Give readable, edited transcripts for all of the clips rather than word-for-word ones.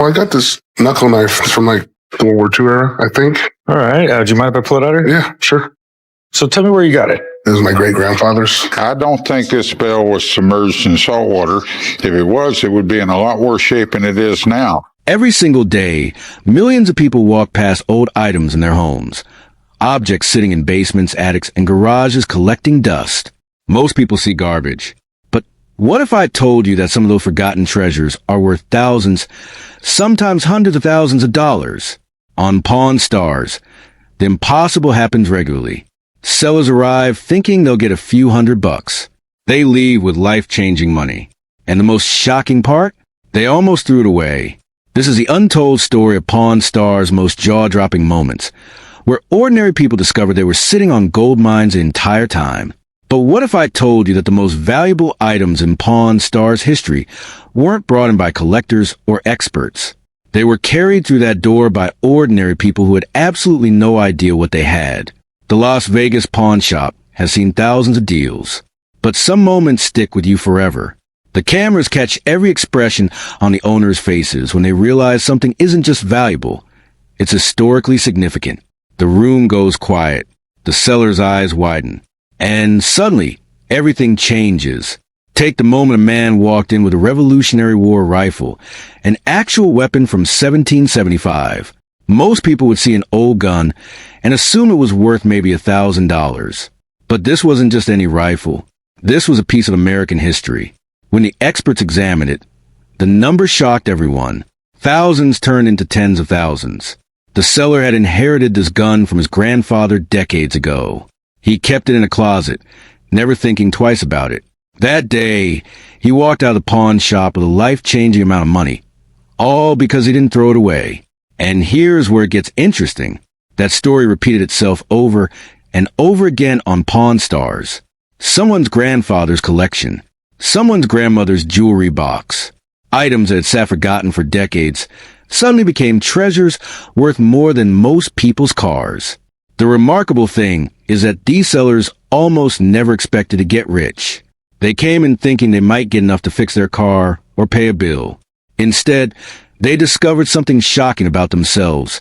Well, I got this knuckle knife from like the World War II era, I think. All right. Do you mind if I pull it out here? Yeah, sure. So tell me where you got it. It was my great-grandfather's. I don't think this bell was submerged in salt water. If it was, it would be in a lot worse shape than it is now. Every single day, millions of people walk past old items in their homes. Objects sitting in basements, attics, and garages collecting dust. Most people see garbage. But what if I told you that some of those forgotten treasures are worth thousands, sometimes hundreds of thousands of dollars? On Pawn Stars, the impossible happens regularly. Sellers arrive thinking they'll get a few $100. They leave with life-changing money. And the most shocking part? They almost threw it away. This is the untold story of Pawn Stars' most jaw-dropping moments, where ordinary people discovered they were sitting on gold mines the entire time. But what if I told you that the most valuable items in Pawn Stars' history weren't brought in by collectors or experts? They were carried through that door by ordinary people who had absolutely no idea what they had. The Las Vegas pawn shop has seen thousands of deals, but some moments stick with you forever. The cameras catch every expression on the owners' faces when they realize something isn't just valuable, it's historically significant. The room goes quiet, the seller's eyes widen, and suddenly, everything changes. Take the moment a man walked in with a Revolutionary War rifle, an actual weapon from 1775. Most people would see an old gun and assume it was worth maybe $1,000. But this wasn't just any rifle. This was a piece of American history. When the experts examined it, the number shocked everyone. Thousands turned into tens of thousands. The seller had inherited this gun from his grandfather decades ago. He kept it in a closet, never thinking twice about it. That day, he walked out of the pawn shop with a life-changing amount of money, all because he didn't throw it away. And here's where it gets interesting. That story repeated itself over and over again on Pawn Stars. Someone's grandfather's collection, someone's grandmother's jewelry box, items that had sat forgotten for decades, suddenly became treasures worth more than most people's cars. The remarkable thing is that these sellers almost never expected to get rich. They came in thinking they might get enough to fix their car or pay a bill. Instead, they discovered something shocking about themselves.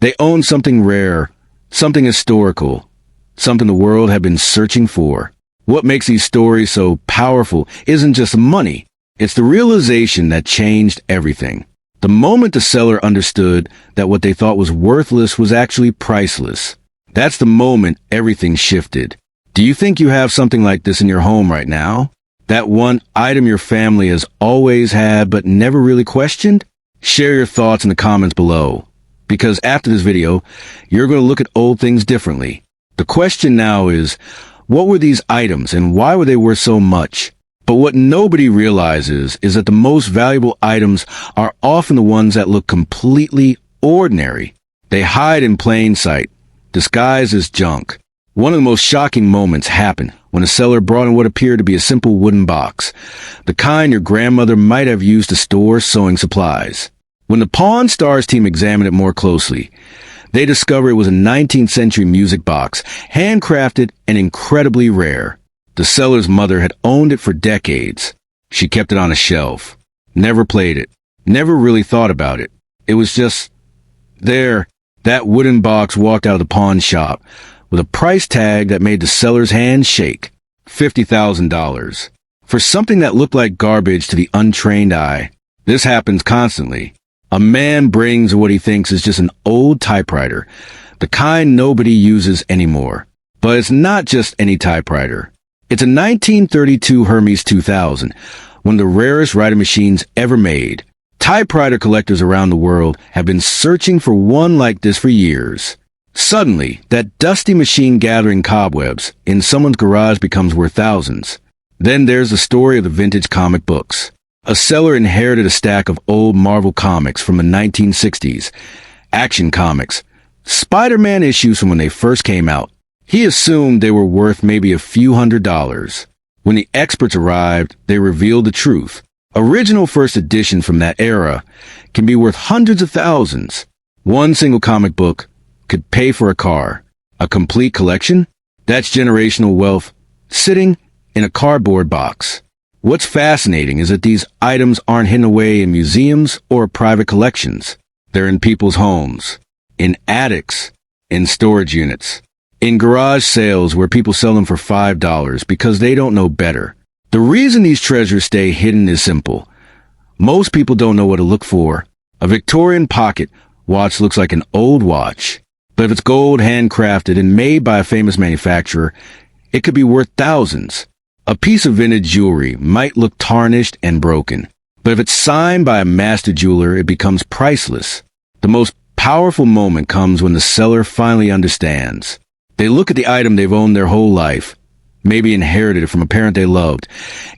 They owned something rare, something historical, something the world had been searching for. What makes these stories so powerful isn't just money. It's the realization that changed everything. The moment the seller understood that what they thought was worthless was actually priceless. That's the moment everything shifted. Do you think you have something like this in your home right now? That one item your family has always had but never really questioned? Share your thoughts in the comments below, because after this video, you're going to look at old things differently. The question now is, what were these items and why were they worth so much? But what nobody realizes is that the most valuable items are often the ones that look completely ordinary. They hide in plain sight, disguised as junk. One of the most shocking moments happened when a seller brought in what appeared to be a simple wooden box, the kind your grandmother might have used to store sewing supplies. When the Pawn Stars team examined it more closely, they discovered it was a 19th century music box, handcrafted and incredibly rare. The seller's mother had owned it for decades. She kept it on a shelf, never played it, never really thought about it. It was just there. That wooden box walked out of the pawn shop with a price tag that made the seller's hand shake. $50,000. For something that looked like garbage to the untrained eye. This happens constantly. A man brings what he thinks is just an old typewriter, the kind nobody uses anymore. But it's not just any typewriter. It's a 1932 Hermes 2000, one of the rarest writing machines ever made. Typewriter collectors around the world have been searching for one like this for years. Suddenly, that dusty machine gathering cobwebs in someone's garage becomes worth thousands. Then there's the story of the vintage comic books. A seller inherited a stack of old Marvel comics from the 1960s, Action Comics, Spider-Man issues from when they first came out. He assumed they were worth maybe a few $100s. When the experts arrived, they revealed the truth. Original first edition from that era can be worth hundreds of thousands. One single comic book could pay for a car. A complete collection? That's generational wealth sitting in a cardboard box. What's fascinating is that these items aren't hidden away in museums or private collections. They're in people's homes, in attics, in storage units, in garage sales where people sell them for $5 because they don't know better. The reason these treasures stay hidden is simple. Most people don't know what to look for. A Victorian pocket watch looks like an old watch, but if it's gold, handcrafted, and made by a famous manufacturer, it could be worth thousands. A piece of vintage jewelry might look tarnished and broken, but if it's signed by a master jeweler, it becomes priceless. The most powerful moment comes when the seller finally understands. They look at the item they've owned their whole life, maybe inherited it from a parent they loved,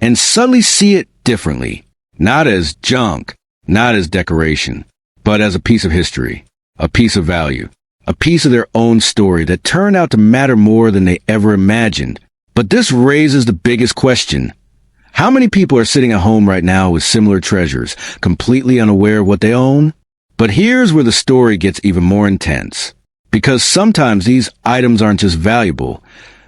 and suddenly see it differently. Not as junk, not as decoration, but as a piece of history, a piece of value, a piece of their own story that turned out to matter more than they ever imagined. But this raises the biggest question. How many people are sitting at home right now with similar treasures, completely unaware of what they own? But here's where the story gets even more intense. Because sometimes these items aren't just valuable,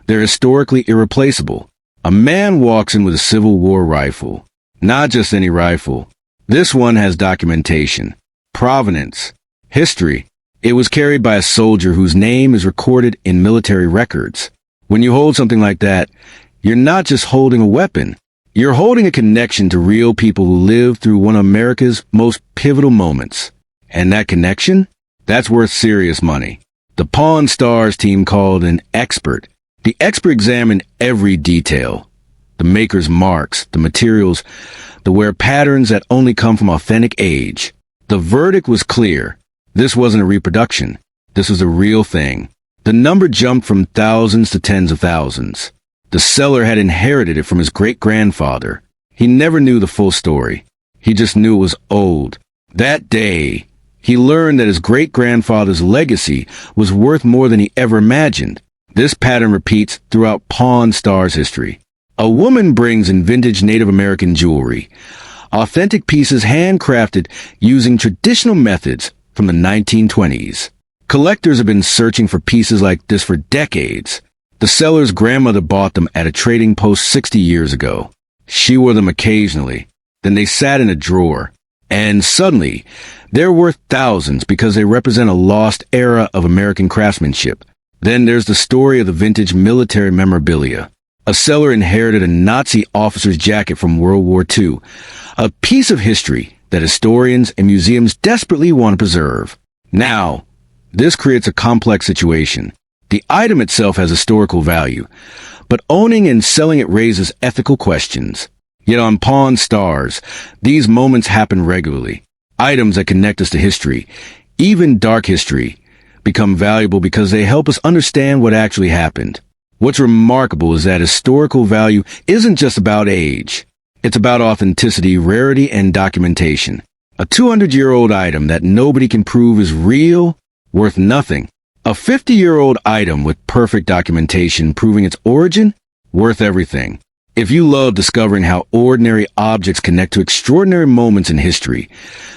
they're historically irreplaceable. A man walks in with a Civil War rifle. Not just any rifle. This one has documentation, provenance, history. It was carried by a soldier whose name is recorded in military records. When you hold something like that, you're not just holding a weapon. You're holding a connection to real people who lived through one of America's most pivotal moments. And that connection? That's worth serious money. The Pawn Stars team called an expert. The expert examined every detail. The maker's marks, the materials, the wear patterns that only come from authentic age. The verdict was clear. This wasn't a reproduction. This was a real thing. The number jumped from thousands to tens of thousands. The seller had inherited it from his great-grandfather. He never knew the full story. He just knew it was old. That day, he learned that his great-grandfather's legacy was worth more than he ever imagined. This pattern repeats throughout Pawn Stars history. A woman brings in vintage Native American jewelry, authentic pieces handcrafted using traditional methods from the 1920s. Collectors have been searching for pieces like this for decades. The seller's grandmother bought them at a trading post 60 years ago. She wore them occasionally. Then they sat in a drawer. And suddenly, they're worth thousands because they represent a lost era of American craftsmanship. Then there's the story of the vintage military memorabilia. A seller inherited a Nazi officer's jacket from World War II, a piece of history that historians and museums desperately want to preserve. Now, this creates a complex situation. The item itself has historical value, but owning and selling it raises ethical questions. Yet on Pawn Stars, these moments happen regularly. Items that connect us to history, even dark history, become valuable because they help us understand what actually happened. What's remarkable is that historical value isn't just about age. It's about authenticity, rarity, and documentation. A 200-year-old item that nobody can prove is real, worth nothing. A 50-year-old item with perfect documentation proving its origin, worth everything. If you love discovering how ordinary objects connect to extraordinary moments in history,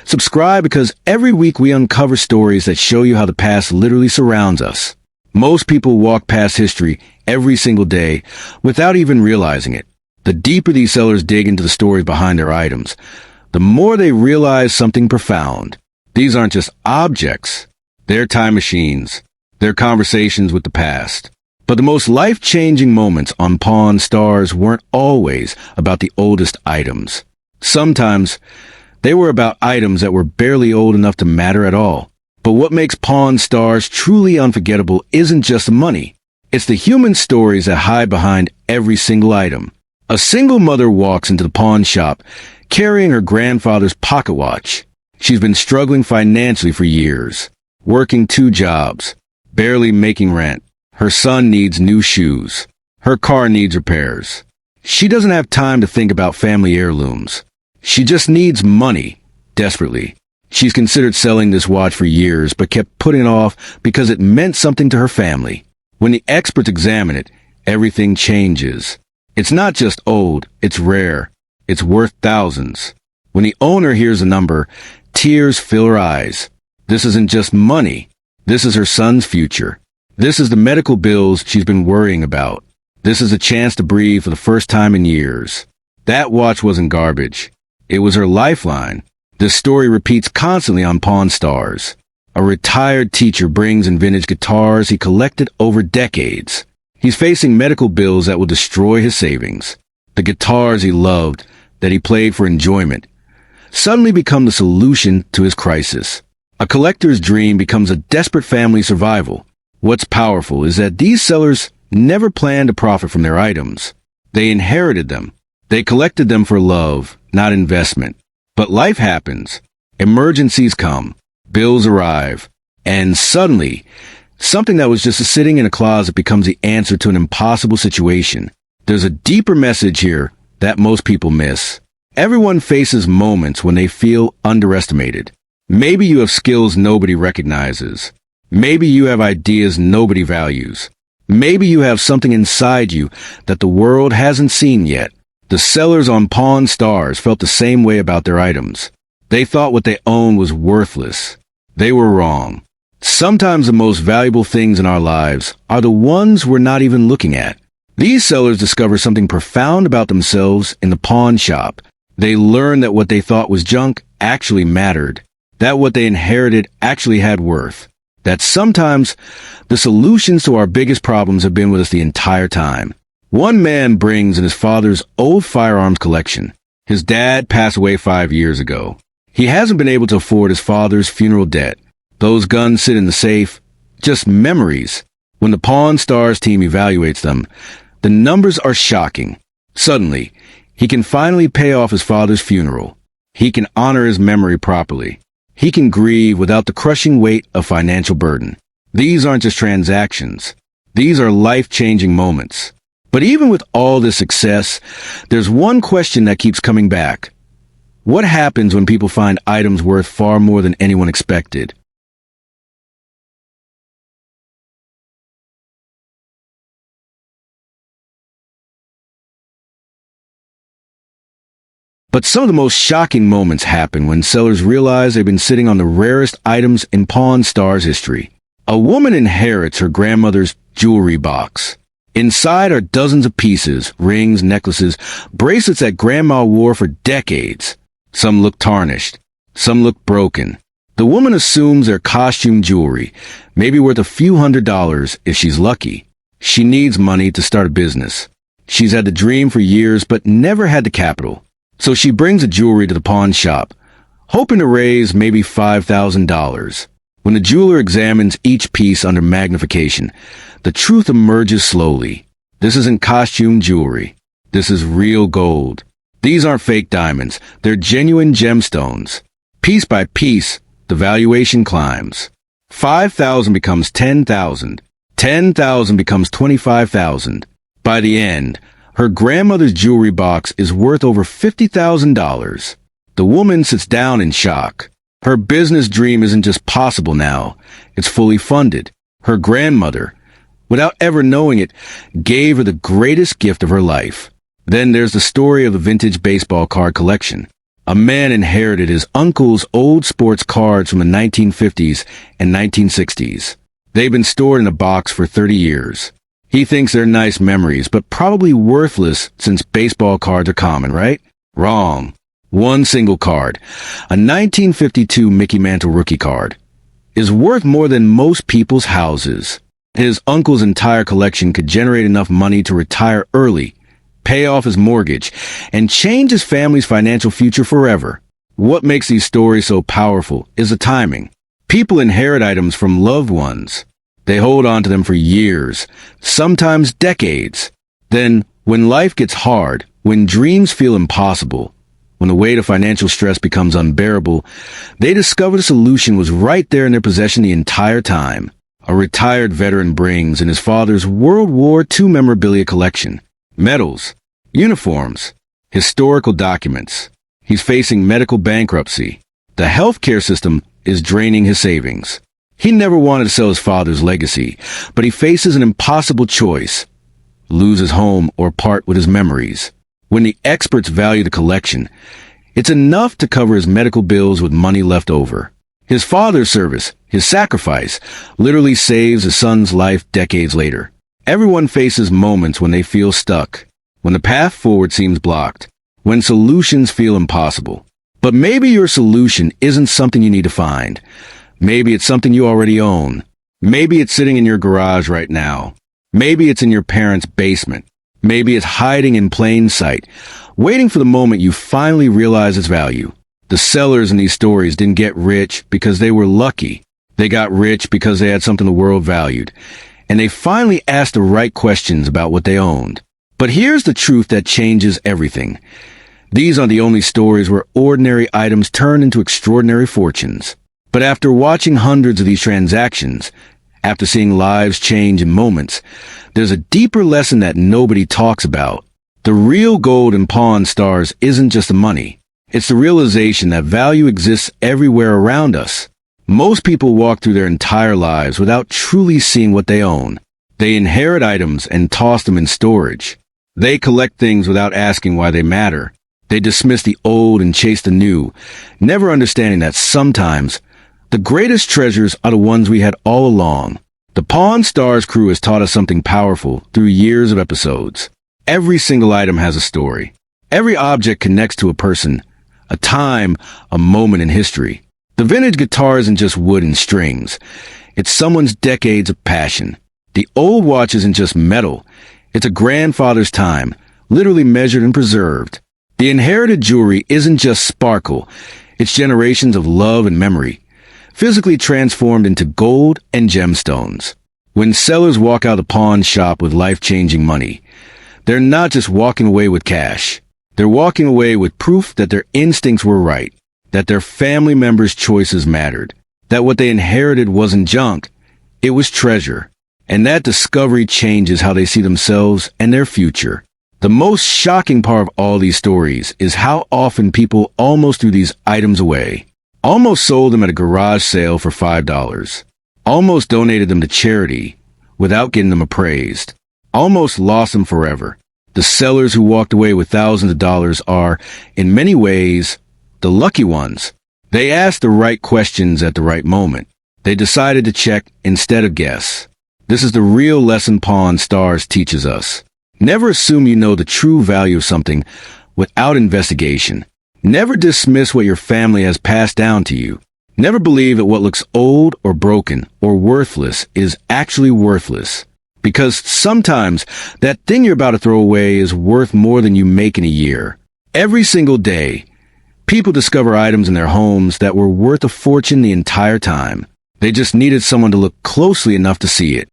subscribe because every week we uncover stories that show you how the past literally surrounds us. Most people walk past history every single day without even realizing it. The deeper these sellers dig into the stories behind their items, the more they realize something profound. These aren't just objects. They're time machines. They're conversations with the past. But the most life-changing moments on Pawn Stars weren't always about the oldest items. Sometimes, they were about items that were barely old enough to matter at all. But what makes Pawn Stars truly unforgettable isn't just the money. It's the human stories that hide behind every single item. A single mother walks into the pawn shop carrying her grandfather's pocket watch. She's been struggling financially for years, working 2 jobs, barely making rent. Her son needs new shoes. Her car needs repairs. She doesn't have time to think about family heirlooms. She just needs money, desperately. She's considered selling this watch for years, but kept putting it off because it meant something to her family. When the experts examine it, everything changes. It's not just old, it's rare. It's worth thousands. When the owner hears the number, tears fill her eyes. This isn't just money. This is her son's future. This is the medical bills she's been worrying about. This is a chance to breathe for the first time in years. That watch wasn't garbage. It was her lifeline. This story repeats constantly on Pawn Stars. A retired teacher brings in vintage guitars he collected over decades. He's facing medical bills that will destroy his savings. The guitars he loved, that he played for enjoyment, suddenly become the solution to his crisis. A collector's dream becomes a desperate family survival. What's powerful is that these sellers never planned to profit from their items. They inherited them. They collected them for love, not investment. But life happens. Emergencies come. Bills arrive. And suddenly, something that was just sitting in a closet becomes the answer to an impossible situation. There's a deeper message here that most people miss. Everyone faces moments when they feel underestimated. Maybe you have skills nobody recognizes. Maybe you have ideas nobody values. Maybe you have something inside you that the world hasn't seen yet. The sellers on Pawn Stars felt the same way about their items. They thought what they owned was worthless. They were wrong. Sometimes the most valuable things in our lives are the ones we're not even looking at. These sellers discover something profound about themselves in the pawn shop. They learn that what they thought was junk actually mattered. That what they inherited actually had worth. That sometimes the solutions to our biggest problems have been with us the entire time. One man brings in his father's old firearms collection. His dad passed away 5 years ago. He hasn't been able to afford his father's funeral debt. Those guns sit in the safe, just memories. When the Pawn Stars team evaluates them, the numbers are shocking. Suddenly, he can finally pay off his father's funeral. He can honor his memory properly. He can grieve without the crushing weight of financial burden. These aren't just transactions. These are life-changing moments. But even with all this success, there's one question that keeps coming back. What happens when people find items worth far more than anyone expected? But some of the most shocking moments happen when sellers realize they've been sitting on the rarest items in Pawn Stars history. A woman inherits her grandmother's jewelry box. Inside are dozens of pieces, rings, necklaces, bracelets that Grandma wore for decades. Some look tarnished. Some look broken. The woman assumes they're costume jewelry, maybe worth a few $100s if she's lucky. She needs money to start a business. She's had the dream for years but never had the capital. So she brings the jewelry to the pawn shop, hoping to raise maybe $5,000. When the jeweler examines each piece under magnification, the truth emerges slowly. This isn't costume jewelry. This is real gold. These aren't fake diamonds. They're genuine gemstones. Piece by piece, the valuation climbs. 5,000 becomes 10,000. 10,000 becomes 25,000. By the end, her grandmother's jewelry box is worth over $50,000. The woman sits down in shock. Her business dream isn't just possible now. It's fully funded. Her grandmother, without ever knowing it, gave her the greatest gift of her life. Then there's the story of the vintage baseball card collection. A man inherited his uncle's old sports cards from the 1950s and 1960s. They've been stored in a box for 30 years. He thinks they're nice memories, but probably worthless since baseball cards are common, right? Wrong. One single card, a 1952 Mickey Mantle rookie card, is worth more than most people's houses. His uncle's entire collection could generate enough money to retire early, pay off his mortgage, and change his family's financial future forever. What makes these stories so powerful is the timing. People inherit items from loved ones. They hold on to them for years, sometimes decades. Then, when life gets hard, when dreams feel impossible, when the weight of financial stress becomes unbearable, they discover the solution was right there in their possession the entire time. A retired veteran brings in his father's World War II memorabilia collection. Medals, uniforms, historical documents. He's facing medical bankruptcy. The healthcare system is draining his savings. He never wanted to sell his father's legacy, but he faces an impossible choice: lose his home or part with his memories. When the experts value the collection, it's enough to cover his medical bills with money left over. His father's service, his sacrifice, literally saves his son's life decades later. Everyone faces moments when they feel stuck, when the path forward seems blocked, when solutions feel impossible. But maybe your solution isn't something you need to find. Maybe it's something you already own. Maybe it's sitting in your garage right now. Maybe it's in your parents' basement. Maybe it's hiding in plain sight, waiting for the moment you finally realize its value. The sellers in these stories didn't get rich because they were lucky. They got rich because they had something the world valued. And they finally asked the right questions about what they owned. But here's the truth that changes everything. These aren't the only stories where ordinary items turn into extraordinary fortunes. But after watching hundreds of these transactions, after seeing lives change in moments, there's a deeper lesson that nobody talks about. The real gold in pawn stars isn't just the money. It's the realization that value exists everywhere around us. Most people walk through their entire lives without truly seeing what they own. They inherit items and toss them in storage. They collect things without asking why they matter. They dismiss the old and chase the new, never understanding that sometimes the greatest treasures are the ones we had all along. The Pawn Stars crew has taught us something powerful through years of episodes. Every single item has a story. Every object connects to a person, a time, a moment in history. The vintage guitar isn't just wood and strings. It's someone's decades of passion. The old watch isn't just metal. It's a grandfather's time, literally measured and preserved. The inherited jewelry isn't just sparkle. It's generations of love and memory, physically transformed into gold and gemstones. When sellers walk out of the pawn shop with life-changing money, they're not just walking away with cash. They're walking away with proof that their instincts were right, that their family members' choices mattered, that what they inherited wasn't junk, it was treasure. And that discovery changes how they see themselves and their future. The most shocking part of all these stories is how often people almost threw these items away. Almost sold them at a garage sale for $5. Almost donated them to charity without getting them appraised. Almost lost them forever. The sellers who walked away with thousands of dollars are, in many ways, the lucky ones. They asked the right questions at the right moment. They decided to check instead of guess. This is the real lesson Pawn Stars teaches us. Never assume you know the true value of something without investigation. Never dismiss what your family has passed down to you. Never believe that what looks old or broken or worthless is actually worthless. Because sometimes that thing you're about to throw away is worth more than you make in a year. Every single day, people discover items in their homes that were worth a fortune the entire time. They just needed someone to look closely enough to see it.